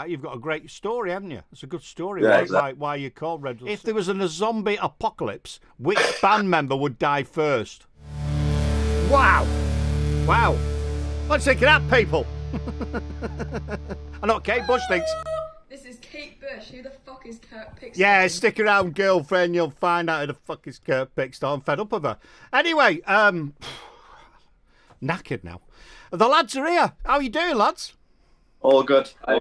You've got a great story, haven't you? It's a good story. Yeah, Why you're called Redwood. If there was a zombie apocalypse, which band member would die first? Wow. Let's think of that, people. I know what Kate Bush thinks. This is Kate Bush. Who the fuck is Kurt Pixton? Yeah, stick around, girlfriend. You'll find out who the fuck is Kurt Pixton. I'm fed up of her. Anyway, knackered now. The lads are here. How are you doing, lads? All good. Yeah.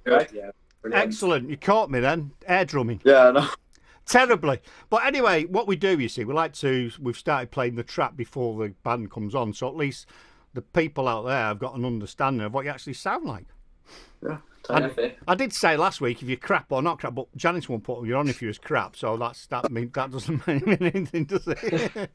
Brilliant. Excellent. You caught me then. Air drumming. Yeah, I know. Terribly. But anyway, what we do, you see, we've started playing the trap before the band comes on, so at least the people out there have got an understanding of what you actually sound like. Yeah. I did say last week if you're crap or not crap, but Janice won't put you on if you're as crap, so that doesn't mean anything, does it?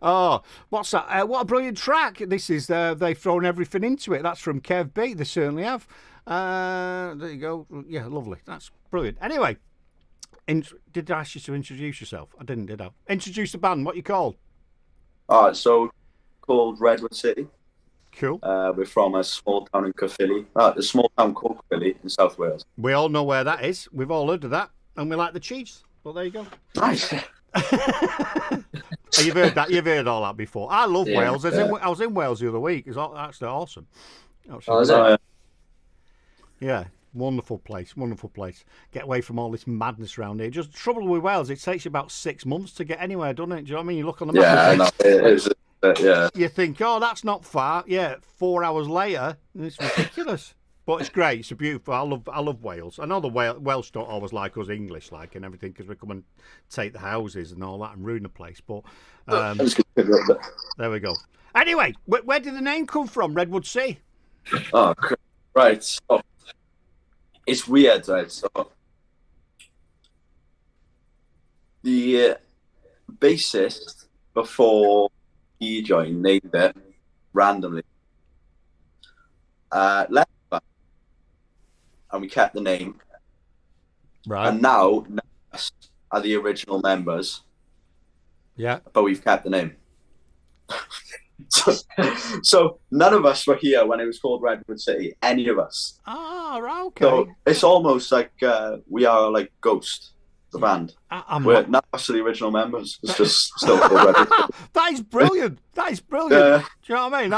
Oh, what's that? What a brilliant track! This is they've thrown everything into it. That's from Kev B. They certainly have. There you go. Yeah, lovely. That's brilliant. Anyway, did I ask you to introduce yourself? I didn't, did I? Introduce the band. What you called? So called Redwood City. Cool. We're from a small town in Caerphilly. A small town called Caerphilly in South Wales. We all know where that is. We've all heard of that, and we like the cheese. Well, there you go. Nice. You've heard that. You've heard all that before. I love Wales. I was in Wales the other week. It's actually awesome. Yeah, wonderful place. Get away from all this madness around here. Just trouble with Wales. It takes you about 6 months to get anywhere, doesn't it? Do you know what I mean? You look on the map. Yeah, no, it is. Yeah. You think, oh, that's not far. Yeah, 4 hours later, it's ridiculous. But it's great. It's a beautiful. I love Wales. I know the Welsh don't always like us English, and everything, because we come and take the houses and all that and ruin the place. But there we go. Anyway, where did the name come from? Redwood City. Oh, right. So it's weird, right? So the bassist before he joined named it randomly. Left. And we kept the name. Right. And now us are the original members. Yeah. But we've kept the name. so none of us were here when it was called Redwood City. Any of us. Ah, right, okay. So it's almost like we are like Ghost, the band. We're not actually the original members. It's just still called Redwood City. That is brilliant. That is brilliant. Do you know what I mean?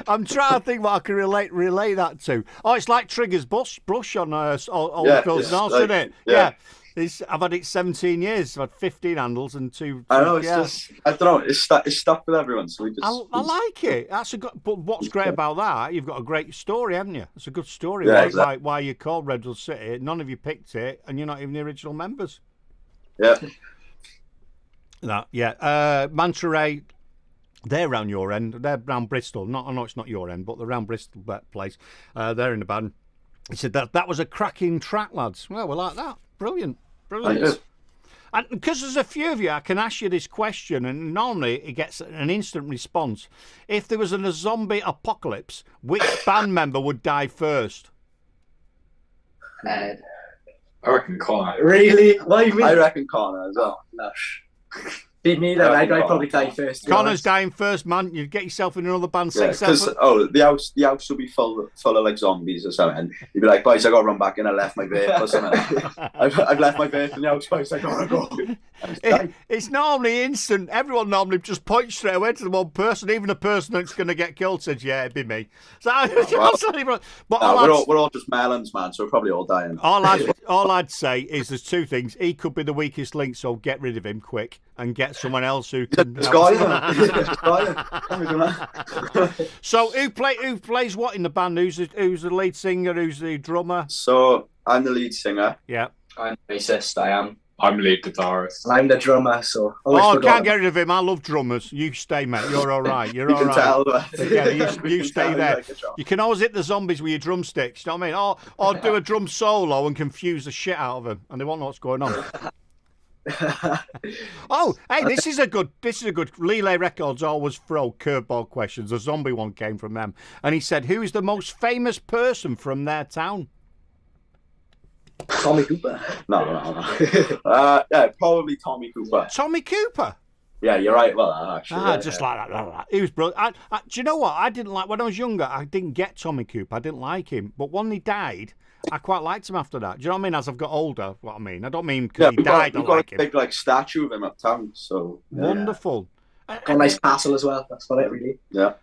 I'm trying to think what I can relate that to. Oh, it's like Trigger's brush on all Phil's North, isn't it? Yeah. I've had it 17 years. I've had 15 handles and two. I know. It's just, I don't know. It's stuck with everyone. So I like it. That's a good. But what's great about that? You've got a great story, haven't you? It's a good story. Yeah, exactly. Why you called Redwood City? None of you picked it, and you're not even the original members. Yeah. Manta Ray. They're around your end. They're around Bristol. I know it's not your end, but they're around Bristol place. They're in the band. He said that was a cracking track, lads. Well, we like that. Brilliant. And because there's a few of you, I can ask you this question, and normally it gets an instant response. If there was a zombie apocalypse, which band member would die first? I reckon Connor. Really? I reckon Connor as well. Lush. Beat me then. I'd probably die first. Connor's dying first, man. You'd get yourself in another band. Because the house will be full of like zombies or something. You'd be like, boys, I got to run back in. I left my vape or something. I've left my vape in the house, boys. I got to go. It's normally instant. Everyone normally just points straight away to the one person. Even the person that's going to get killed says, "Yeah, it'd be me." So, we're all just melons, man. So we're probably all dying. All I'd say is there's two things. He could be the weakest link, so get rid of him quick and get someone else who can. So who plays what in the band? Who's the lead singer? Who's the drummer? So I'm the lead singer. Yeah. I'm the bassist. I'm lead guitarist. And I'm the drummer. So I can't get rid of him. I love drummers. You stay, mate. You're all right. You're all right. You stay there. You can always hit the zombies with your drumsticks. You know what I mean? Or do a drum solo and confuse the shit out of them, and they won't know what's going on. Oh, hey, this is a good. Relay Records always throw curveball questions. A zombie one came from them, and he said, "Who is the most famous person from their town?" Tommy Cooper. No. Yeah, probably Tommy Cooper. Tommy Cooper. Yeah, you're right. Well, actually, just like that. He was brilliant. Do you know what? I didn't like when I was younger. I didn't get Tommy Cooper. I didn't like him, but when he died, I quite liked him after that. Do you know what I mean? As I've got older, what I mean. I don't mean Yeah, because he died. I we've got like a him. big like statue of him uptown. So Wonderful. Got a nice castle as well. That's got it, really. Yeah.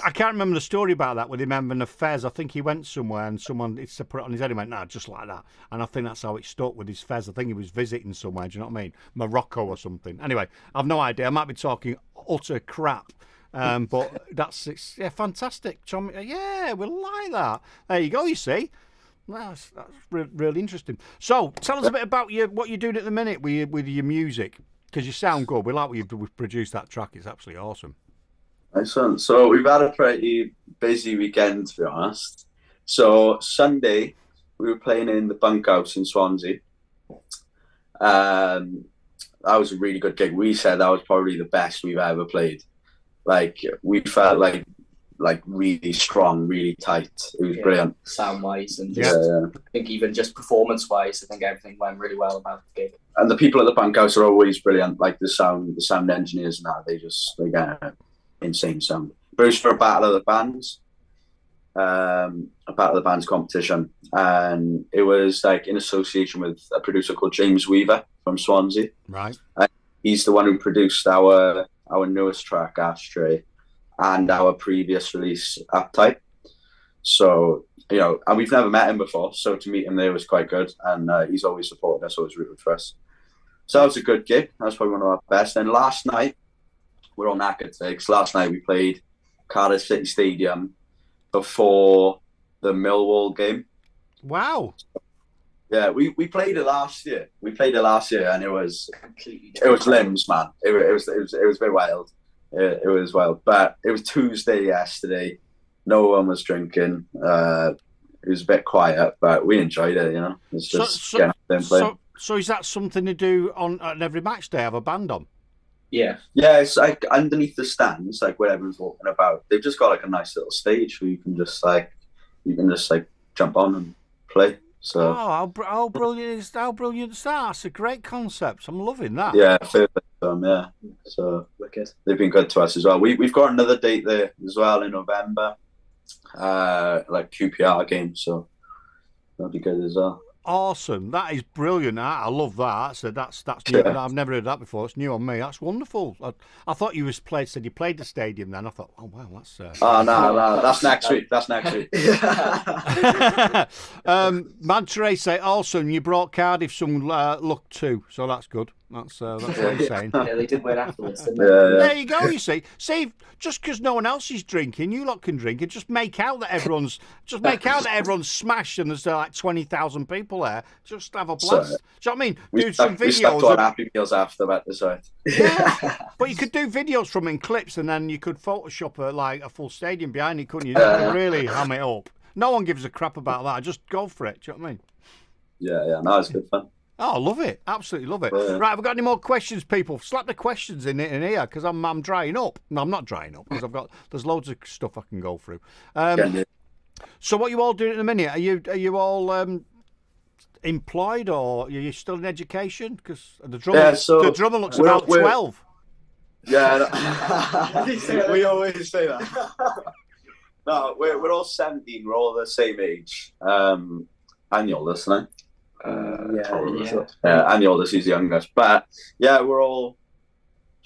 I can't remember the story about that with him having affairs. I think he went somewhere and someone it's to put it on his head. He went, "Nah, just like that." And I think that's how it stuck with his fez. I think he was visiting somewhere. Do you know what I mean? Morocco or something. Anyway, I've no idea. I might be talking utter crap. But it's fantastic. Yeah, we like that. There you go. You see, that's really interesting. So, tell us a bit about what you're doing at the minute with your music, because you sound good. We like what you've produced that track. It's absolutely awesome. Excellent. So we've had a pretty busy weekend, to be honest. So Sunday we were playing in the Bunkhouse in Swansea. That was a really good gig. We said that was probably the best we've ever played. Like we felt like really strong, really tight. It was brilliant. Sound wise and Yeah. I think even just performance wise, I think everything went really well about the gig. And the people at the Bunkhouse are always brilliant. Like the sound engineers and that, they get insane sound. But it was for a battle of the bands, competition, and it was like in association with a producer called James Weaver from Swansea. Right. He's the one who produced our newest track, Ashtray, and our previous release, Uptight. So, and we've never met him before, so to meet him there was quite good, and he's always supported us, always rooted for us. So that was a good gig. That was probably one of our best. And last night, we're all knackered today, because last night we played Cardiff City Stadium before the Millwall game. Wow. Yeah, we played it last year. And it was limbs, man. It was a bit wild. It was wild, but it was Tuesday yesterday. No one was drinking. It was a bit quiet, but we enjoyed it. It's just getting up there and playing. So is that something to do on every match day? Have a band on? Yeah. Yeah, it's like underneath the stands, like where everyone's walking about. They've just got like a nice little stage where you can just jump on and play. So how brilliant is that? That's a great concept. I'm loving that. yeah, perfect. Yeah. So Wicked. they've been good to us as well. We've got another date there as well in November, like QPR game. So that'll be good as well. Awesome. That is brilliant. I love that. So that's new. Yeah. I've never heard that before. It's new on me. That's wonderful. I thought you said you played the stadium then. I thought, oh wow, that's. Oh no, that's next week. That's next week. Mad Trace say awesome. You brought Cardiff some luck too, so that's good. That's what he's saying. Yeah, they did win afterwards, didn't they? Yeah. There you go. You see, just because no one else is drinking, you lot can drink, and just make out that everyone's smashed, and there's like 20,000 people there. Just have a blast. So, do you know what I mean? We Do some stuck to our videos. Happy Meals after that. Decide. Yeah, but you could do videos from it in clips, and then you could Photoshop a full stadium behind it, couldn't you? You could really ham it up. No one gives a crap about that. Just go for it. Do you know what I mean? Yeah. No, it's good fun. Oh, I love it. Absolutely love it. Yeah. Right, have we got any more questions, people? Slap the questions in here, because I'm drying up. No, I'm not drying up, because there's loads of stuff I can go through. So what are you all doing at the minute? Are you all employed, or are you still in education? Because the drummer looks about 12. Yeah, we always say that. No, we're all 17. We're all the same age. And the oldest, isn't it? And the oldest is the youngest. But yeah, we're all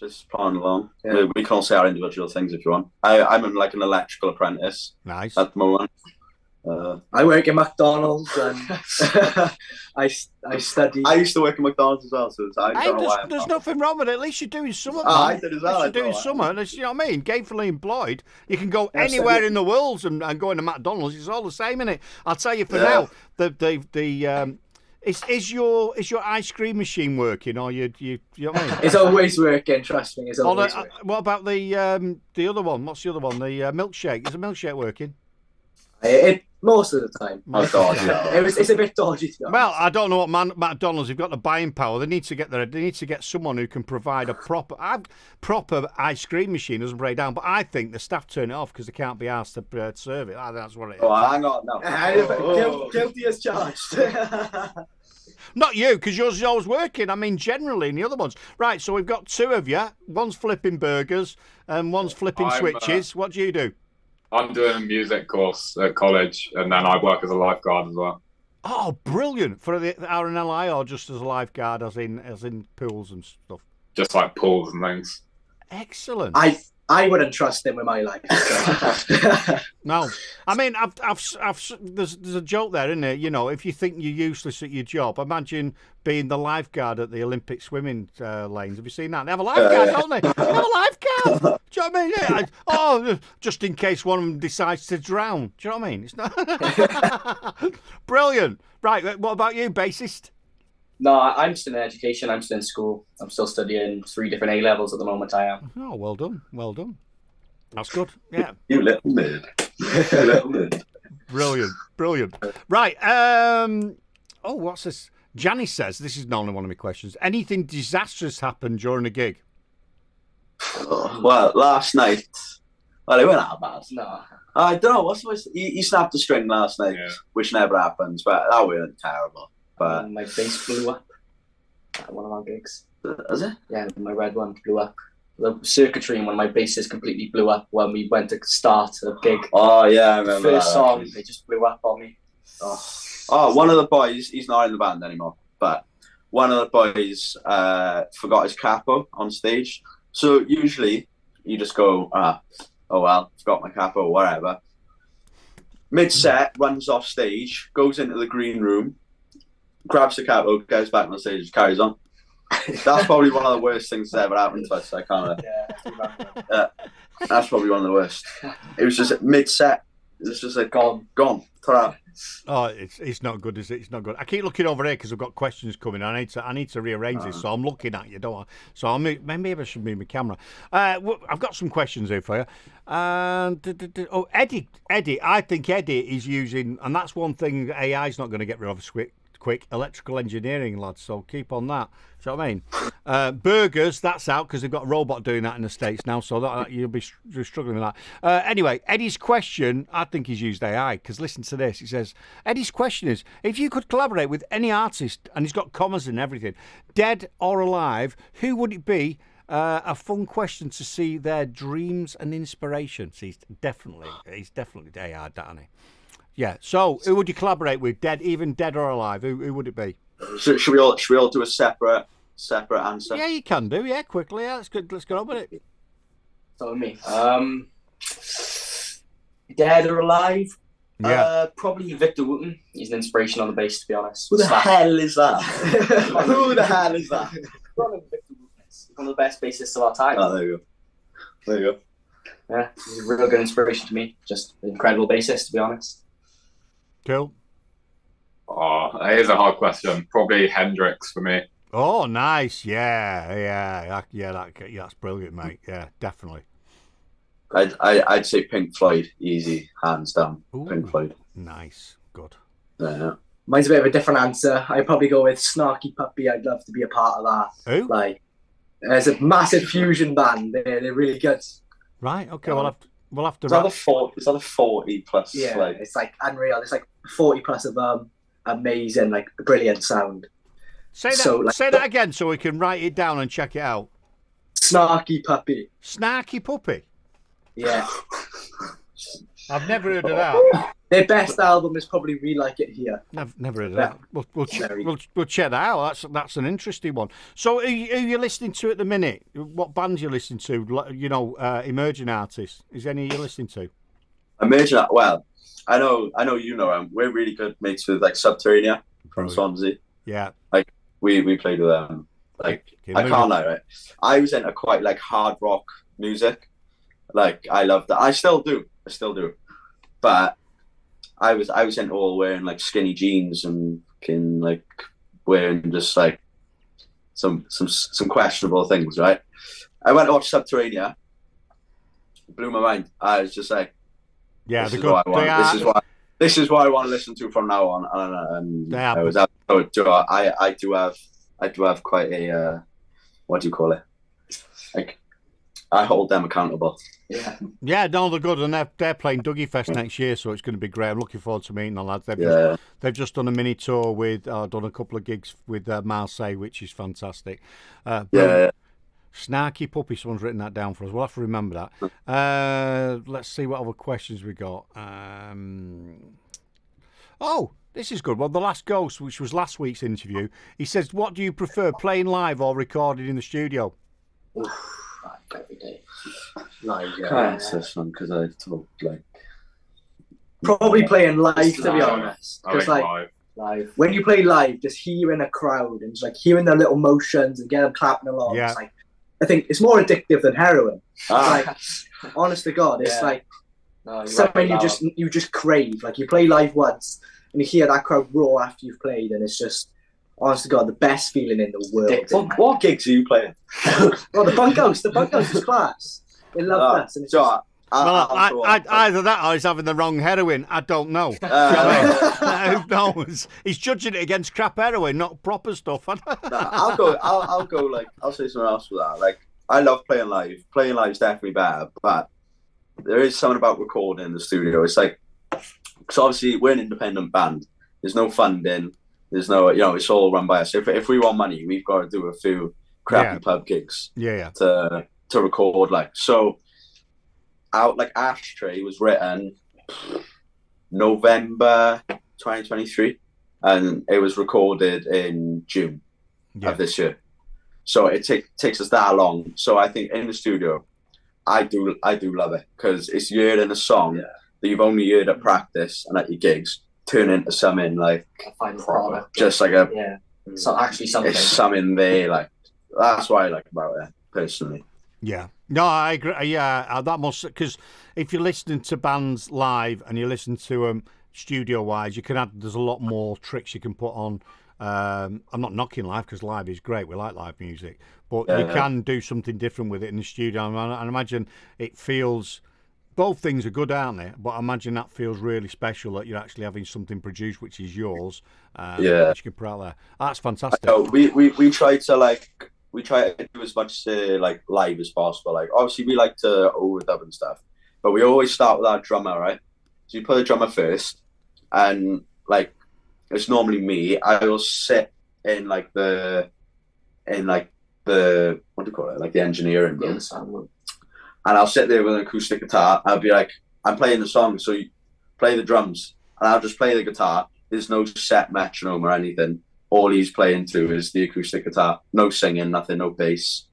just plodding along. Yeah. We can all say our individual things if you want. I'm like an electrical apprentice. Nice. At the moment. I work at McDonald's and I study. I used to work at McDonald's as well, so there's nothing wrong with it. At least you're doing something. I did as well. You're doing something. You know what I mean? Gainfully employed. You can go anywhere in the world and go into McDonald's. It's all the same, innit? I'll tell you for now. Is your ice cream machine working, or you know what I mean? It's always working. Trust me, it's always working. What about the other one? What's the other one? The milkshake. Is the milkshake working? Most of the time. Oh God, yeah. It's a bit dodgy, to be honest. Well, I don't know what McDonald's have got the buying power. They need to get someone who can provide a proper ice cream machine. Doesn't break down, but I think the staff turn it off because they can't be asked to serve it. That's what it is. Oh, hang on, no. Guilty as charged. Not you, because yours is always working. I mean, generally in the other ones. Right, so we've got two of you. One's flipping burgers and one's flipping switches. What do you do? I'm doing a music course at college, and then I work as a lifeguard as well. Oh, brilliant! For the RNLI or just as a lifeguard, as in pools and stuff. Just like pools and things. Excellent. I wouldn't trust him with my life. No, I mean, there's a joke there, isn't there? You know, if you think you're useless at your job, imagine being the lifeguard at the Olympic swimming lanes. Have you seen that? They have a lifeguard, don't they? They have a lifeguard. Do you know what I mean? Yeah. Oh, just in case one of them decides to drown. Do you know what I mean? It's not brilliant. Right, what about you, bassist? No, I'm still in education. I'm still in school. I'm still studying 3 different A levels at the moment. I am. Oh, well done. Well done. That's good. Yeah. You little nerd. You little nerd. Brilliant. Right. Oh, what's this? Janice says, this is normally one of my questions. Anything disastrous happened during a gig? Well, last night. Well, it wasn't that bad. No. I don't know. He snapped a string last night, which never happens, but that wasn't terrible. But My bass blew up at one of our gigs. is it? Yeah, my red one blew up. The circuitry in one of my basses completely blew up when we went to start a gig. Oh yeah, I remember First that, song, actually. they just blew up on me. Oh, one of the boys, he's not in the band anymore, but one of the boys forgot his capo on stage. So usually you just go, oh well, forgot my capo, whatever. Mid-set, runs off stage, goes into the green room, grabs the capo, goes back on stage, carries on. That's probably one of the worst things that's ever happened to us. I can't. That's probably one of the worst. It was just mid-set. It was just like gone. Ta-ra. Oh, it's not good, is it? It's not good. I keep looking over here because I've got questions coming. I need to rearrange this, so I'm looking at you, don't I? So maybe I should move my camera. I've got some questions here for you. Eddie. I think Eddie is using, and that's one thing AI's not going to get rid of quick, electrical engineering, lads. So keep on that. Do you know what I mean? Burgers, that's out because they've got a robot doing that in the States now. So that you'll be struggling with that. Anyway, Eddie's question, I think he's used AI because listen to this. He says, Eddie's question is, if you could collaborate with any artist, and he's got commas and everything, dead or alive, who would it be? A fun question to see their dreams and inspiration. So he's definitely AI, isn't he? Yeah. So, who would you collaborate with? Even dead or alive? Who would it be? Should we all do a separate answer? Yeah, you can do. Yeah, quickly. Yeah, that's good. Let's go on with it. So me. Dead or alive? Yeah. Probably Victor Wooten. He's an inspiration on the bass, to be honest. Who the hell is that? Who the hell is that? Victor Wooten is one of the best bassists of our time. Oh, there you go. Yeah, he's a real good inspiration to me. Just an incredible bassist, to be honest. Cool. Oh, here's a hard question. Probably Hendrix for me. Oh, nice. Yeah. That's brilliant, mate. Yeah, definitely. I'd say Pink Floyd, easy, hands down. Ooh, Pink Floyd. Nice. Good. Yeah. Mine's a bit of a different answer. I'd probably go with Snarky Puppy. I'd love to be a part of that. Who? Like, it's a massive fusion band. They're really good. Right. Okay. We'll have to. Is that a 40 plus? Yeah, Like, it's like unreal. It's like 40 plus of amazing, like brilliant sound. Say that. So, like, say that again, so we can write it down and check it out. Snarky Puppy. Snarky Puppy. Yeah. I've never heard of that. Their best album is probably We Like It Here. I've never heard of that. We'll check that out. That's an interesting one. So, who are you listening to at the minute? What bands you listening to? You know, emerging artists. Is any you listening to? Emerging. Well, I know. You know. We're really good mates with like Subterranea from Swansea. Yeah. Like we played with them. Like I can't lie, right? I was into quite like hard rock music. Like I loved that. I still do. But I was into all wearing like skinny jeans and like wearing just like some questionable things, right? I went to watch Subterranea. Blew my mind. I was just like, yeah, this is what I want. This is what I want to listen to from now on. And I was out. I do have quite a what do you call it? Like I hold them accountable. Yeah, no, they're good, and they're playing Dougie Fest next year, so it's going to be great. I'm looking forward to meeting the lads. They've just done a mini tour with, done a couple of gigs with Marseille, which is fantastic. Snarky Puppy, someone's written that down for us. We'll have to remember that. Let's see what other questions we got. This is good. Well, the last ghost, which was last week's interview, he says, "What do you prefer, playing live or recorded in the studio?" Oof, every day. Live, I can't answer this one because I've talked like. Probably playing live, to be Live. honest. I Because think like live. live. when you play live, just hearing a crowd and just like hearing their little motions and get them clapping along. Yeah. It's like, I think it's more addictive than heroin. Ah, Like, honest to God, it's Yeah. like No, you're something right, you just crave. Like you play live once and you hear that crowd roar after you've played, and it's just, honest to God, the best feeling in the world. what gigs are you playing? Oh, the bunkhouse is class. They love us, and it's just, Well, I'll go on. either that or he's having the wrong heroin. I don't know. Who knows? He's judging it against crap heroin, not proper stuff. No, I'll go. I'll go. Like I'll say something else for that. Like I love playing live. Playing live is definitely better, but there is something about recording in the studio. It's like, because obviously we're an independent band. There's no funding. There's no, it's all run by us. If we want money, we've got to do a few crappy pub gigs Yeah. to record. Like so, out like Ashtray was written November 2023, and it was recorded in June of this year. So it takes us that long. So I think in the studio, I do love it because it's you heard in a song that you've only heard at practice and at your gigs turn into something like a final product. just like a So actually something. it's something there. Like that's what I like about it personally. Yeah. No, I agree. Yeah, that must, because if you're listening to bands live and you listen to them studio wise, you can add. There's a lot more tricks you can put on. I'm not knocking live because live is great. We like live music, but you can do something different with it in the studio. And I imagine it feels. Both things are good, aren't they? But I imagine that feels really special that you're actually having something produced which is yours. Which you can put out there. That's fantastic. We try to do as much like live as possible. Like obviously we like to overdub and stuff, but we always start with our drummer, right? So you put the drummer first, and like it's normally me. I will sit in like the what do you call it? Like the engineering room. And I'll sit there with an acoustic guitar. I'll be like, I'm playing the song, so you play the drums, and I'll just play the guitar. There's no set metronome or anything. All he's playing to is the acoustic guitar. No singing, nothing, no bass.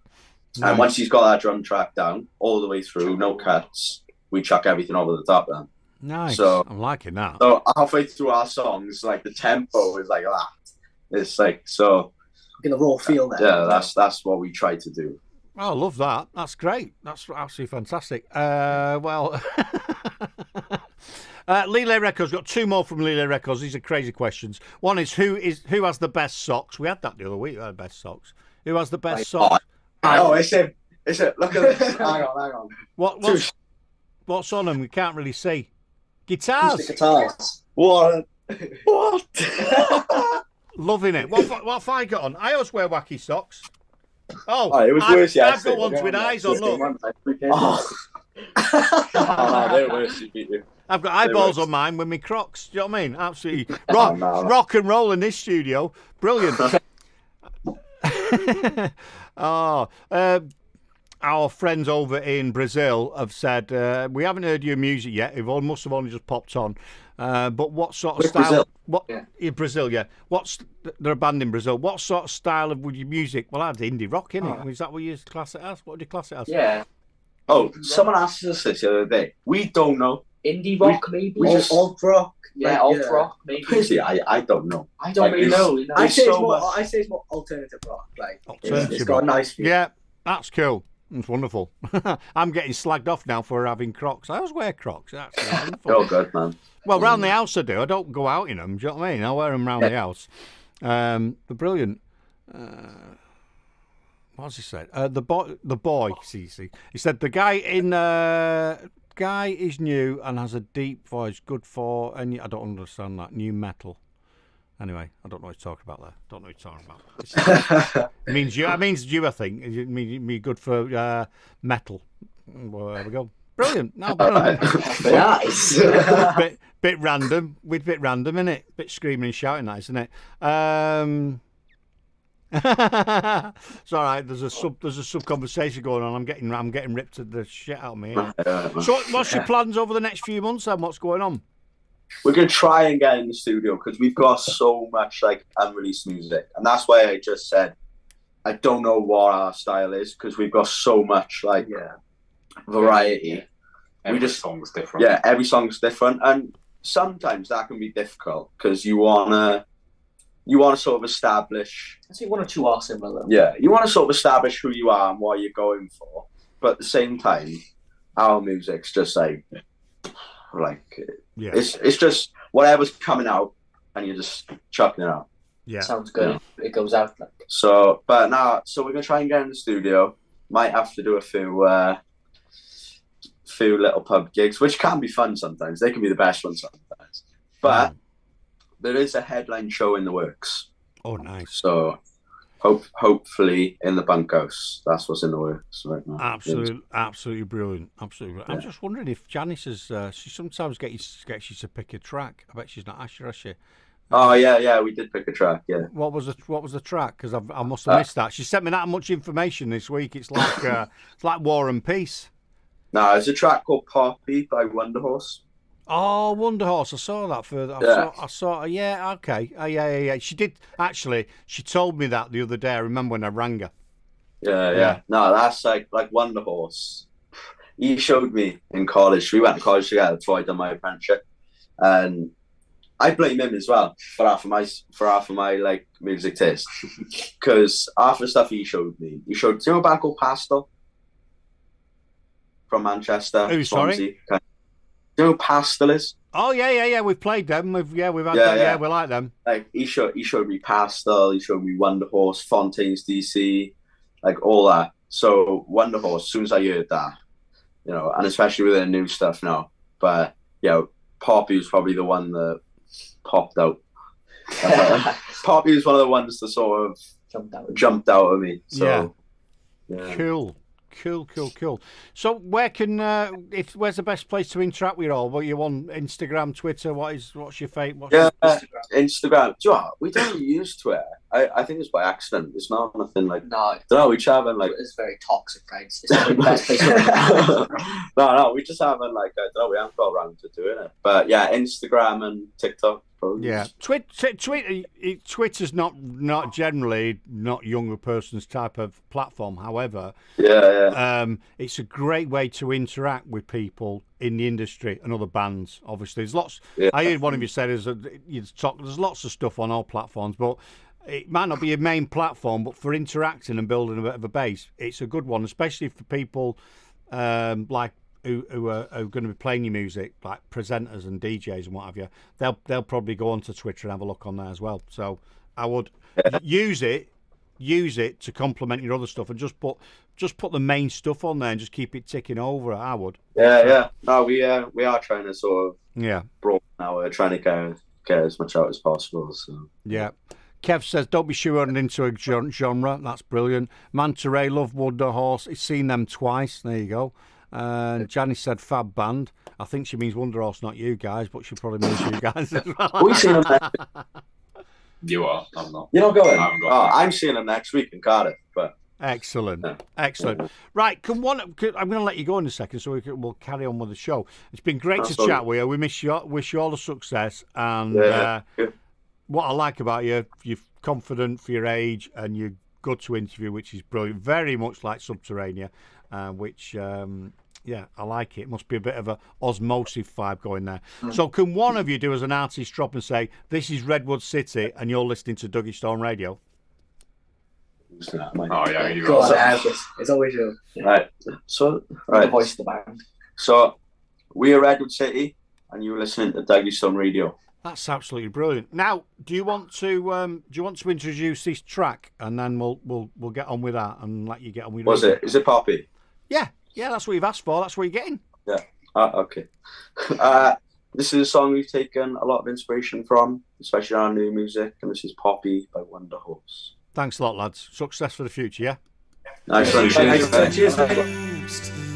Nice. And once he's got that drum track down, all the way through, no cuts, we chuck everything over the top then. Nice. So, I'm liking that. So halfway through our songs, like the tempo is like that. It's like, so. in the raw feel there. Yeah, that's what we try to do. Oh, I love that. That's great. That's absolutely fantastic. Well, Lele Records, got two more from Lele Records. These are crazy questions. One is who has the best socks? We had that the other week. We had the best socks. Who has the best socks? Oh, it's him. Look at this. hang on. What's on them? We can't really see. Guitars. Guitars. What? Loving it. What have I got on? I always wear wacky socks. Oh, it was worse I've yesterday. got ones with eyes on. Look, Oh, they're worse. You beat you. I've got eyeballs on mine with my Crocs. Do you know what I mean? Absolutely rock and roll in this studio. Brilliant. Our friends over in Brazil have said we haven't heard your music yet. It must have only just popped on. But what sort of style? Brazil? In Brazil, yeah. They're a band in Brazil. What sort of style of your music? Well, that's indie rock, isn't it? Is that what you class it as? What do you class it as? Yeah. Oh, someone asked us this the other day. We don't know. Indie rock, maybe. Alt rock. Yeah, alt rock, maybe. Crazy. I don't know. I don't really know. You know. I say so it's more alternative rock. Like Alternative it's got rock. a nice feel. Yeah, that's cool. It's wonderful. I'm getting slagged off now for having Crocs. I always wear Crocs. That's wonderful. You're good, man. Well, round the house I do. I don't go out in them. Do you know what I mean? I wear them round the house. They're brilliant. What's he said? The boy, CC. He said the guy is new and has a deep voice, good for. And I don't understand that new metal. Anyway, I don't know what he's talking about there. Don't know what he's talking about. It means you. It means you. I think it means good for metal. Well, there we go. Brilliant. No, brilliant. Nice. bit random. With bit random, innit? Bit screaming and shouting, that, isn't it? It's all right. There's a sub conversation going on. I'm getting ripped to the shit out of me. So, what's your plans over the next few months? Then, what's going on? we're gonna try and get in the studio because we've got so much like unreleased music, and that's why I just said I don't know what our style is because we've got so much like variety. Every song's different. Yeah, every song's different, and sometimes that can be difficult because you wanna sort of establish. I think one or two are similar. Yeah, you want to sort of establish who you are and what you're going for, but at the same time, our music's just like it's just whatever's coming out, and you're just chucking it out. Yeah, sounds good. Yeah. It goes out like. So we're gonna try and get in the studio. Might have to do a few little pub gigs, which can be fun sometimes. They can be the best ones sometimes, but there is a headline show in the works. Oh, nice. So hopefully in the bunkhouse. That's what's in the works right now. Absolutely brilliant. Absolutely brilliant. I'm just wondering if Janice is. She sometimes gets you to pick a track. I bet she's not asked you, has she? Oh yeah, we did pick a track. Yeah. What was the track? Because I must have missed that. She sent me that much information this week. It's like it's like War and Peace. No, it's a track called Poppy by Wonder Horse. Oh, Wonder Horse! I saw that further. I saw. Yeah, okay. Yeah. She did actually. She told me that the other day. I remember when I rang her. Yeah. No, that's like Wonder Horse. He showed me in college. We went to college together before I done my apprenticeship, and I blame him as well for half of my like music taste. Because half the stuff he showed me, you know a band called Pastel from Manchester. Oh, sorry. Swansea. You know who Pastel is? Oh yeah. We've played them. We've had them. Yeah, we like them. Like he showed me Pastel. He showed me Wonder Horse, Fontaines DC, like all that. So Wonder Horse. As soon as I heard that, and especially with their new stuff now. But Poppy was probably the one that popped out. Poppy was one of the ones that sort of jumped out at me. So yeah. Cool. So where can where's the best place to interact with you all? What you on Instagram, Twitter? What's your favourite? Instagram. Do you know what? We don't use Twitter. I think it's by accident. It's not nothing like. No, we just haven't like. It's very toxic, right? It's not the best place. No, we just haven't like. I don't know. We haven't got around to doing it. But yeah, Instagram and TikTok. Probably. Yeah, Twitter's not generally not younger person's type of platform. However, it's a great way to interact with people in the industry and other bands. Obviously, there's lots. Yeah. I heard one of you say there's lots of stuff on all platforms, but it might not be a main platform. But for interacting and building a bit of a base, it's a good one, especially for people like. Who are going to be playing your music, like presenters and DJs and what have you. They'll probably go onto Twitter and have a look on there as well. So I would use it to complement your other stuff and just put the main stuff on there and just keep it ticking over. I would. Yeah. No, we are trying to sort of broaden out. We're trying to get as much out as possible. So yeah. Kev says, don't be shoehorned into a genre. That's brilliant. Manta Ray, love Wonder Horse. He's seen them twice. There you go. And Janice said fab band. I think she means Wonder Horse, not you guys, but she probably means you guys as well. We've seen them next week. You are. I'm not. You're not going? I'm seeing them next week in Cardiff. But Excellent. Right, I'm going to let you go in a second so we'll carry on with the show. It's been great to chat with you. We wish you all the success. And what I like about you, you're confident for your age and you're good to interview, which is brilliant. Very much like Subterranea, which... I like it. It must be a bit of a osmosis vibe going there. So can one of you do as an artist drop and say, this is Redwood City and you're listening to Dougie Stone Radio? Oh, yeah, you go on, it's always you. Right. So, right. Voice of the band. So, we are Redwood City and you're listening to Dougie Stone Radio. That's absolutely brilliant. Now, do you want to introduce this track and then we'll get on with that and let you get on with it? Is it Poppy? Yeah, that's what you've asked for. That's what you're getting. Yeah. Okay. This is a song we've taken a lot of inspiration from, especially our new music, and this is Poppy by Wonder Horse. Thanks a lot, lads. Success for the future, yeah? Nice one. Cheers.